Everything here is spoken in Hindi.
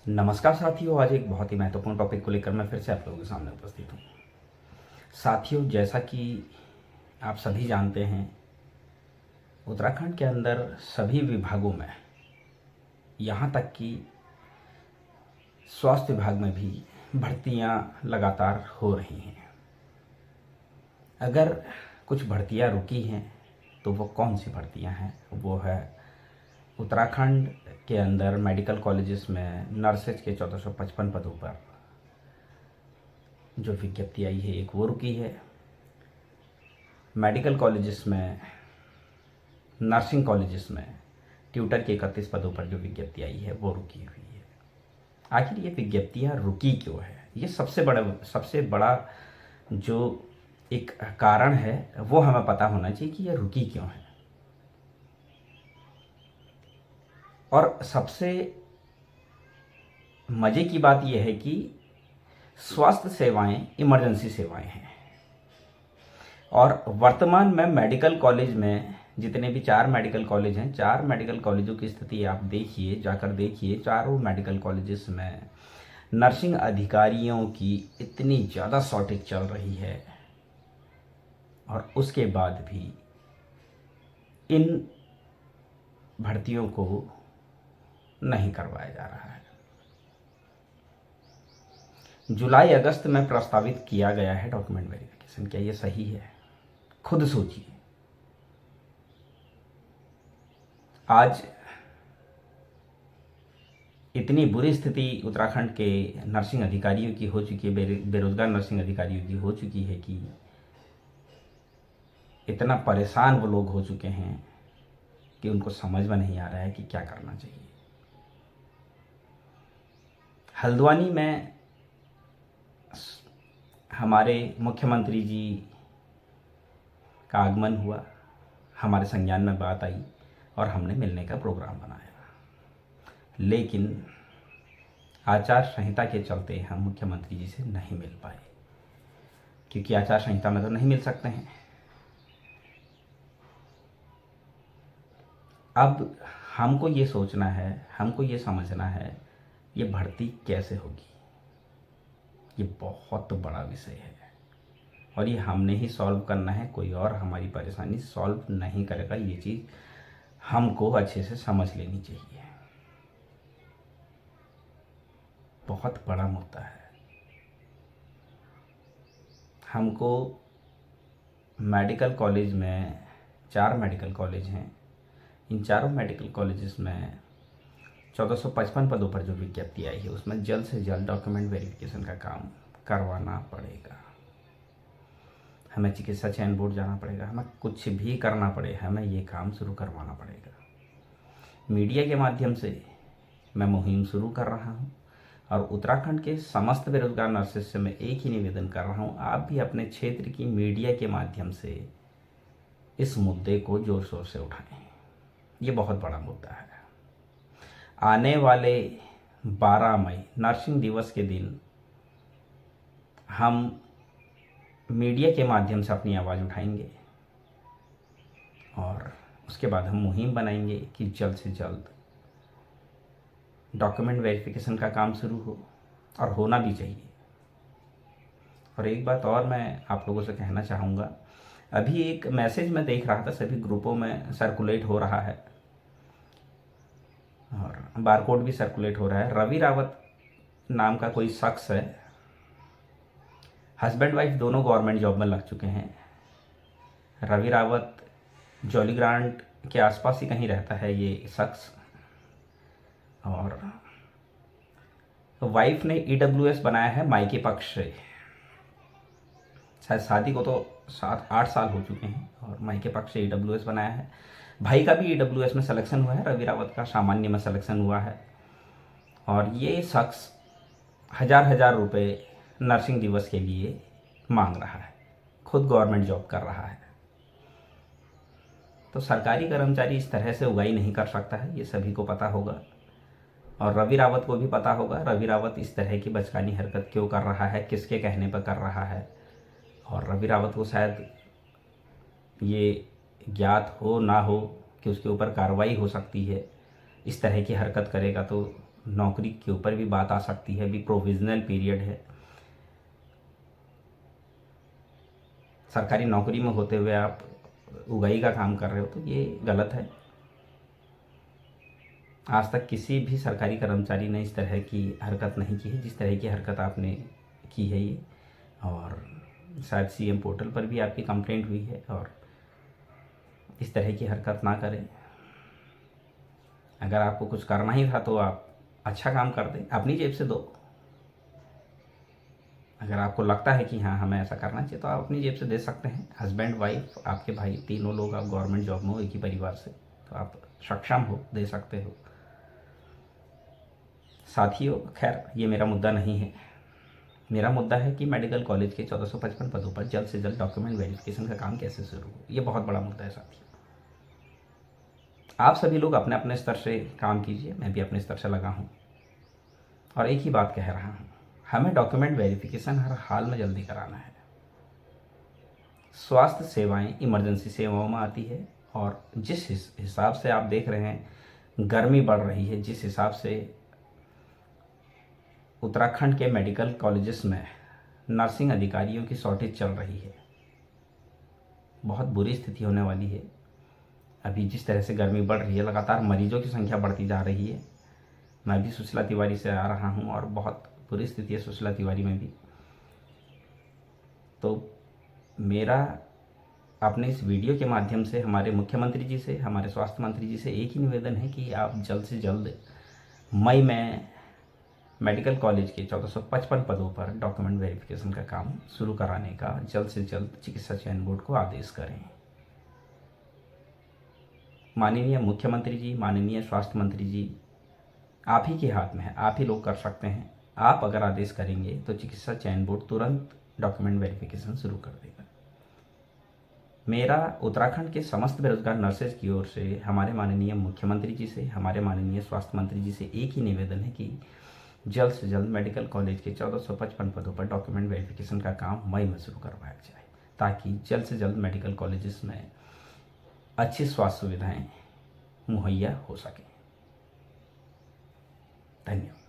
नमस्कार साथियों, आज एक बहुत ही महत्वपूर्ण टॉपिक को लेकर मैं फिर से आप लोगों के सामने उपस्थित हूँ। साथियों, जैसा कि आप सभी जानते हैं, उत्तराखंड के अंदर सभी विभागों में, यहाँ तक कि स्वास्थ्य विभाग में भी भर्तियाँ लगातार हो रही हैं। अगर कुछ भर्तियाँ रुकी हैं तो वो कौन सी भर्तियाँ हैं? वो है उत्तराखंड के अंदर मेडिकल कॉलेजेस में नर्सेज के 1455 पदों पर जो विज्ञप्ति आई है, एक वो रुकी है। मेडिकल कॉलेजेस में, नर्सिंग कॉलेजेस में ट्यूटर के 31 पदों पर जो विज्ञप्ति आई है वो रुकी हुई है। आखिर ये विज्ञप्तियाँ रुकी क्यों है? ये सबसे बड़ा जो एक कारण है वो हमें पता होना चाहिए कि ये रुकी क्यों है। और सबसे मज़े की बात यह है कि स्वास्थ्य सेवाएं इमरजेंसी सेवाएं हैं, और वर्तमान में मेडिकल कॉलेज में जितने भी 4 मेडिकल कॉलेज हैं, 4 मेडिकल कॉलेजों की स्थिति आप देखिए, जाकर देखिए। चारों मेडिकल कॉलेजेस में नर्सिंग अधिकारियों की इतनी ज़्यादा शॉर्टेज चल रही है, और उसके बाद भी इन भर्तियों को नहीं करवाया जा रहा है। जुलाई अगस्त में प्रस्तावित किया गया है डॉक्यूमेंट वेरिफिकेशन। क्या ये सही है? खुद सोचिए। आज इतनी बुरी स्थिति उत्तराखंड के नर्सिंग अधिकारियों की हो चुकी है, बेरोजगार नर्सिंग अधिकारियों की हो चुकी है कि इतना परेशान वो लोग हो चुके हैं कि उनको समझ में नहीं आ रहा है कि क्या करना चाहिए। हल्द्वानी में हमारे मुख्यमंत्री जी का आगमन हुआ, हमारे संज्ञान में बात आई और हमने मिलने का प्रोग्राम बनाया। लेकिन आचार संहिता के चलते हम मुख्यमंत्री जी से नहीं मिल पाए, क्योंकि आचार संहिता में तो नहीं मिल सकते हैं। अब हमको ये सोचना है, हमको ये समझना है, ये भर्ती कैसे होगी। ये बहुत बड़ा विषय है और ये हमने ही सॉल्व करना है, कोई और हमारी परेशानी सॉल्व नहीं करेगा। ये चीज़ हमको अच्छे से समझ लेनी चाहिए। बहुत बड़ा मुद्दा है। हमको मेडिकल कॉलेज में 4 मेडिकल कॉलेज हैं, इन चारों मेडिकल कॉलेजेस में 1455 पदों पर जो विज्ञप्ति आई है उसमें जल्द से जल्द डॉक्यूमेंट वेरिफिकेशन का काम करवाना पड़ेगा। हमें चिकित्सा चयन बोर्ड जाना पड़ेगा, हमें कुछ भी करना पड़े, हमें ये काम शुरू करवाना पड़ेगा। मीडिया के माध्यम से मैं मुहिम शुरू कर रहा हूँ और उत्तराखंड के समस्त बेरोजगार नर्सेस से मैं एक ही निवेदन कर रहा हूँ, आप भी अपने क्षेत्र की मीडिया के माध्यम से इस मुद्दे को जोर शोर से उठाएं। ये बहुत बड़ा मुद्दा है। आने वाले 12 मई नर्सिंग दिवस के दिन हम मीडिया के माध्यम से अपनी आवाज़ उठाएंगे और उसके बाद हम मुहिम बनाएंगे कि जल्द से जल्द डॉक्यूमेंट वेरिफिकेशन का काम शुरू हो, और होना भी चाहिए। और एक बात और मैं आप लोगों से कहना चाहूँगा, अभी एक मैसेज मैं देख रहा था, सभी ग्रुपों में सर्कुलेट हो रहा है और बारकोड भी सर्कुलेट हो रहा है। रवि रावत नाम का कोई शख्स है, हस्बैंड वाइफ दोनों गवर्नमेंट जॉब में लग चुके हैं। रवि रावत जॉली ग्रांट के आसपास ही कहीं रहता है ये शख्स, और वाइफ ने ईडब्ल्यूएस बनाया है मायके पक्ष से। शायद शादी को तो 7-8 साल हो चुके हैं और मायके पक्ष से ईडब्ल्यूएस बनाया है। भाई का भी ईडब्ल्यूएस में सिलेक्शन हुआ है, रवि रावत का सामान्य में सिलेक्शन हुआ है, और ये शख्स हजार रुपए नर्सिंग दिवस के लिए मांग रहा है, खुद गवर्नमेंट जॉब कर रहा है। तो सरकारी कर्मचारी इस तरह से उगाई नहीं कर सकता है, ये सभी को पता होगा, और रवि रावत को भी पता होगा रवि रावत इस तरह की बचकानी हरकत क्यों कर रहा है, किसके कहने पर कर रहा है। और रवि रावत को शायद ये ज्ञात हो ना हो कि उसके ऊपर कार्रवाई हो सकती है। इस तरह की हरकत करेगा तो नौकरी के ऊपर भी बात आ सकती है। अभी प्रोविजनल पीरियड है। सरकारी नौकरी में होते हुए आप उगाही का काम कर रहे हो तो ये गलत है। आज तक किसी भी सरकारी कर्मचारी ने इस तरह की हरकत नहीं की है जिस तरह की हरकत आपने की है ये। और शायद सीएम पोर्टल पर भी आपकी कंप्लेंट हुई है। और इस तरह की हरकत ना करें। अगर आपको कुछ करना ही था तो आप अच्छा काम कर दें, अपनी जेब से दो। अगर आपको लगता है कि हाँ हमें ऐसा करना चाहिए तो आप अपनी जेब से दे सकते हैं। हस्बैंड वाइफ आपके भाई तीनों लोग आप गवर्नमेंट जॉब में हो, एक ही परिवार से, तो आप सक्षम हो, दे सकते हो। साथियों, खैर ये मेरा मुद्दा नहीं है। मेरा मुद्दा है कि मेडिकल कॉलेज के 1455 पदों पर जल्द से जल्द डॉक्यूमेंट वेरिफिकेशन का काम कैसे शुरू हो। ये बहुत बड़ा मुद्दा है साथियों। आप सभी लोग अपने अपने स्तर से काम कीजिए, मैं भी अपने स्तर से लगा हूँ और एक ही बात कह रहा हूँ, हमें डॉक्यूमेंट वेरिफिकेशन हर हाल में जल्दी कराना है। स्वास्थ्य सेवाएं इमरजेंसी सेवाओं में आती है और जिस हिसाब से आप देख रहे हैं गर्मी बढ़ रही है, जिस हिसाब से उत्तराखंड के मेडिकल कॉलेजेस में नर्सिंग अधिकारियों की शॉर्टेज चल रही है, बहुत बुरी स्थिति होने वाली है। अभी जिस तरह से गर्मी बढ़ रही है, लगातार मरीजों की संख्या बढ़ती जा रही है। मैं भी सुशीला तिवारी से आ रहा हूँ और बहुत बुरी स्थिति है सुशीला तिवारी में भी। तो मेरा अपने इस वीडियो के माध्यम से हमारे मुख्यमंत्री जी से, हमारे स्वास्थ्य मंत्री जी से एक ही निवेदन है कि आप जल्द से जल्द मई में मेडिकल कॉलेज के 1455 पदों पर डॉक्यूमेंट वेरिफिकेशन का काम शुरू कराने का जल्द से जल्द चिकित्सा चयन बोर्ड को आदेश करें। माननीय मुख्यमंत्री जी, माननीय स्वास्थ्य मंत्री जी, आप ही के हाथ में है, आप ही लोग कर सकते हैं। आप अगर आदेश करेंगे तो चिकित्सा चयन बोर्ड तुरंत डॉक्यूमेंट वेरिफिकेशन शुरू कर देगा। मेरा उत्तराखंड के समस्त बेरोजगार नर्सेज की ओर से हमारे माननीय मुख्यमंत्री जी से, हमारे माननीय स्वास्थ्य मंत्री जी से एक ही निवेदन है कि जल्द से जल्द मेडिकल कॉलेज के 1455 पदों पर डॉक्यूमेंट वेरिफिकेशन का काम मई में शुरू करवाया जाए, ताकि जल्द से जल्द मेडिकल कॉलेजेस में अच्छी स्वास्थ्य सुविधाएं मुहैया हो सकें। धन्यवाद।